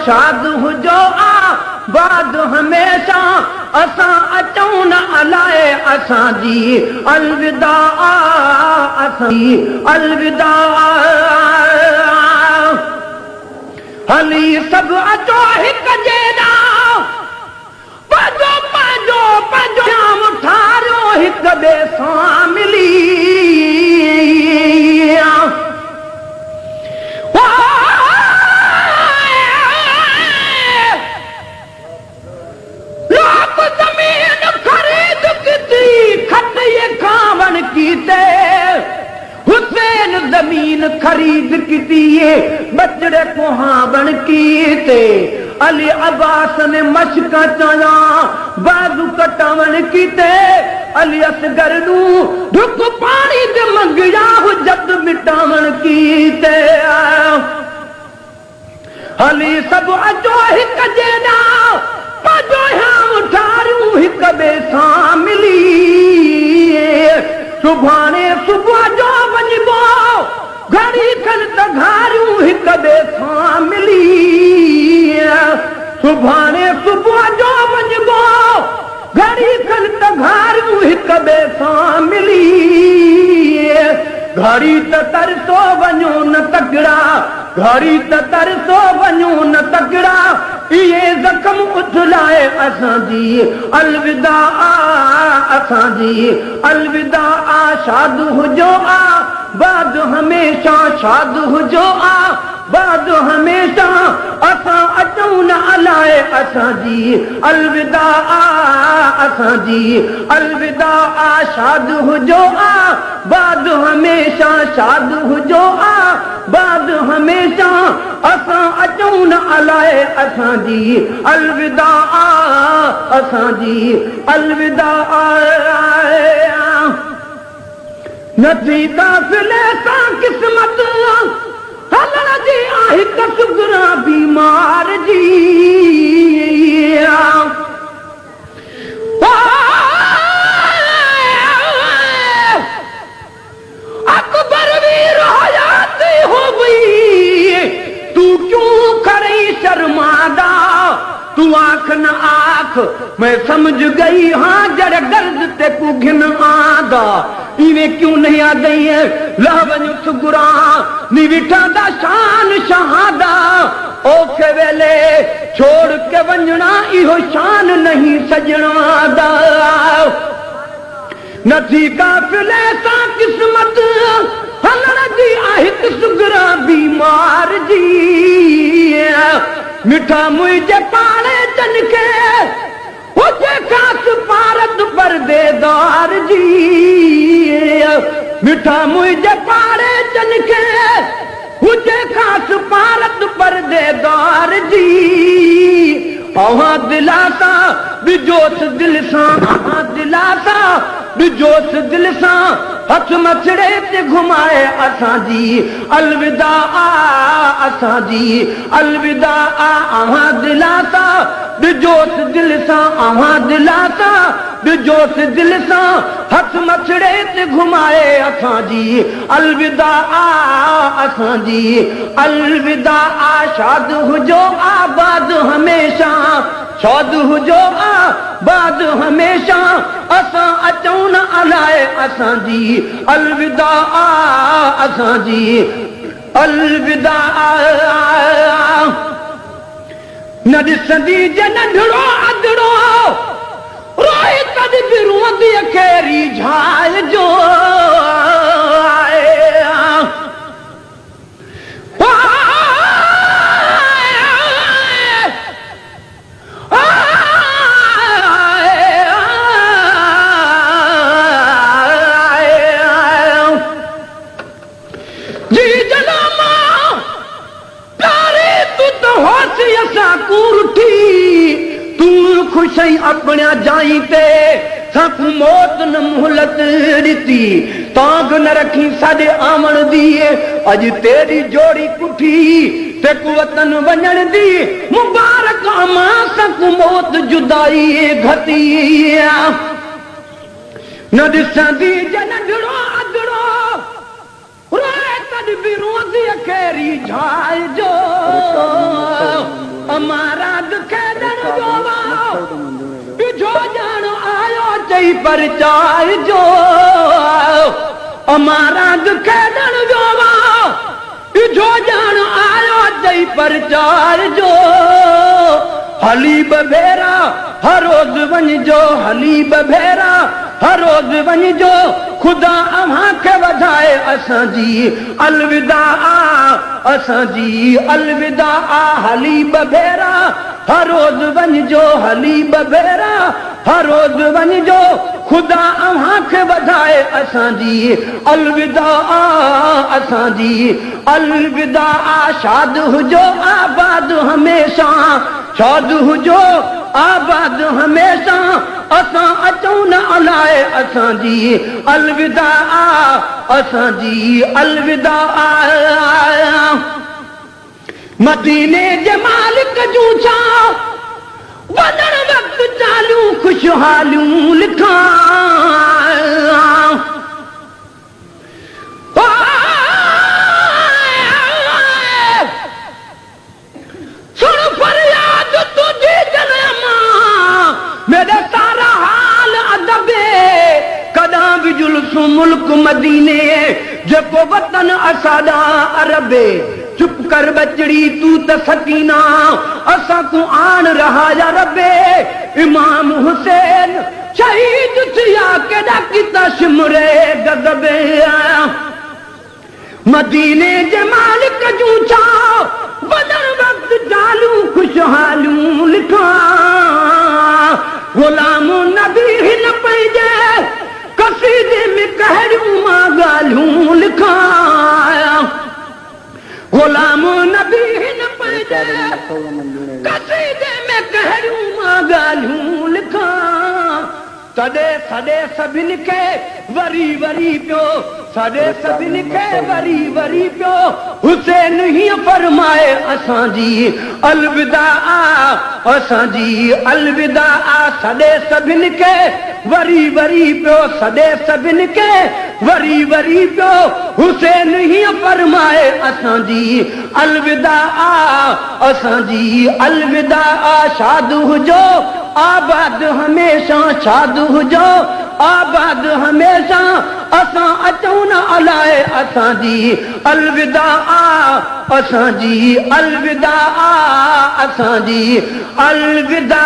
शाद हुजो आबाद हमेशा असां अचूं न अलाए असांजी अलविदा असांजी अलविदा हली सभु अचो हिकु जेॾा पंहिंजो पंहिंजो पंहिंजो जाम ठारियो हिक ॿिए सां मिली लोक ज़मीन ख़रीद की खत ये कावण कीते हुसैन जमीन खरीद की बचड़े कुहावण कीते अली अब्बास ने मशक चया बाजू कटावण कीते अली असगर नू ढुक पानी दे मंगया हुजत मिटावण कीते अली सब अचो हिक जेॾा पंहिंजो हाम ठारियूं हिक ॿिए सां मिली सुभाणे सुबुह जो वञिबो घड़ी खन त घारियूं हिक ॿिए सां मिली सुभाणे सुबुह जो वञिबो घड़ी खन त घारियूं हिक ॿिए सां मिली घड़ी त तरसो वञो न तकड़ा घड़ी त तरसो वञो न तकड़ा इहे ज़ख़्म उथलाए असांजी अलविदा असांजी अलविदा शाद हुजो बाद हमेशा शाद हुजो बाद हमेशा असां अचूं न अलाए असांजी अलविदा असांजी अलविदा शाद हुजो बाद हमेशा शाद हुजो बाद हमेशा असां अचूं न अलाए असांजी अलविदा असांजी अलविदा नथी काफ़िले सां क़िस्मत हलण जी आहे कसुगरा बीमार जी अकबर वीर हयाती हो गई तू क्यों करे शर्मादा तू आंख न आंख मैं समझ गई हाँ जड़ गर्द ते को घिन आदा इवे क्यों नहीं आ गई है लहवन सुगुरा नी विठा दा शान शहादा ओखे वेले छोड़ के वंजना इहो शान नहीं सजना दा नथी काफ़िले सां क़िस्मत हलण जी आहे सुगरा बीमार जी मिठा मुंहिंजे पाणे जन खे हुजे खास पारत परदेदार जी मिठा मुंहिंजे पाणे जन खे हुजे खास पारत परदेदार जी अवां दिलासा बिजोस दिल सां अवां दिलासा बिजोस दिल सां हथ मछड़े ते घुमाए असांजी अलविदा असांजी अलविदा अवां दिलासा बिजोस दिल सां अवां दिलासा बिजोस दिल सां हथ मछड़े ते घुमाए असांजी अलविदा असांजी अलविदा शाद हुजो आबाद हमेशा शाद हुजो आबाद हमेशा असां अचूं न अलाए असांजी अलविदा असांजी अलविदा न ॾिसंदी जे नंढड़ो अदड़ो रोए तॾहिं बि रोंदी अखेरी झाल जो खुशई अपने जाई ते सक मौत न मोहलत ॾिती तांग न रखी साडे आमण दी अज तेरी जोड़ी कुठी ते कुवतन वञण दी मुबारक अमा सक मौत जुदाई घती न ॾिसंदी जे नंढड़ो अदड़ो रोए तॾहिं बि रोंदी अखेरी झाल जो हमारा खेॾण जो ॾिठो ॼण आयो चई परचार जो हमारा खेॾण जो ॾिठो ॼण आयो चई परचार जो हली भेरा हर रोज़ वञिजो हली भेरा हर रोज़ वञिजो ख़ुदा अव्हां खे वधाए असांजी अलविदा असांजी अलविदा हली भेरा हर रोज़ वञिजो हली भेरा हर रोज़ वञिजो ख़ुदा अव्हां खे वधाए असांजी अलविदा असांजी अलविदा शाद हुजो आबाद हमेशा शाद हुजो आबाद हमेशा असां अचूं न अलाए असांजी अलविदा असांजी अलविदा मदीने जे मालिक जूं छा वञण वक़्तु चालू ख़ुशहालियूं लिखां सुन फरियाद तुझी जन्म मेरे सारा हाल अदबे कदां भी जुल्सु मुल्क मदीने जेको वतन असादा अरबे चुप कर बचड़ी तू त सकीना असा को आन रहा या रबे इमाम हुसैन शहीद थिया केॾा किता शिमरे गज़बे मदीने जे मालिक जूं छा वञण वक़्तु चालू ख़ुशहालियूं लिखां ग़ुलाम नबी हिन पंहिंजे कसीदे में कहिड़ियूं मां ॻाल्हियूं लिखां ग़ुलाम नबी हिन पंहिंजे कसीदे में कहिड़ियूं मां ॻाल्हियूं लिखां सॾे सॾे सभिनी खे वरी वरी पियो सॾे सभिनी खे वरी वरी पियो हुसैन हीअं फरमाए असांजी अलविदा असांजी अलविदा सॾे सभिनी खे वरी वरी पियो सॾे सभिनी खे वरी वरी पियो हुसैन हीअं फरमाए असांजी अलविदा असांजी अलविदा शाद हुजो आबाद हमेशा शाद हुजो आबाद हमेशा असां अचूं न अलाए असांजी अलविदा असांजी अलविदा असांजी अलविदा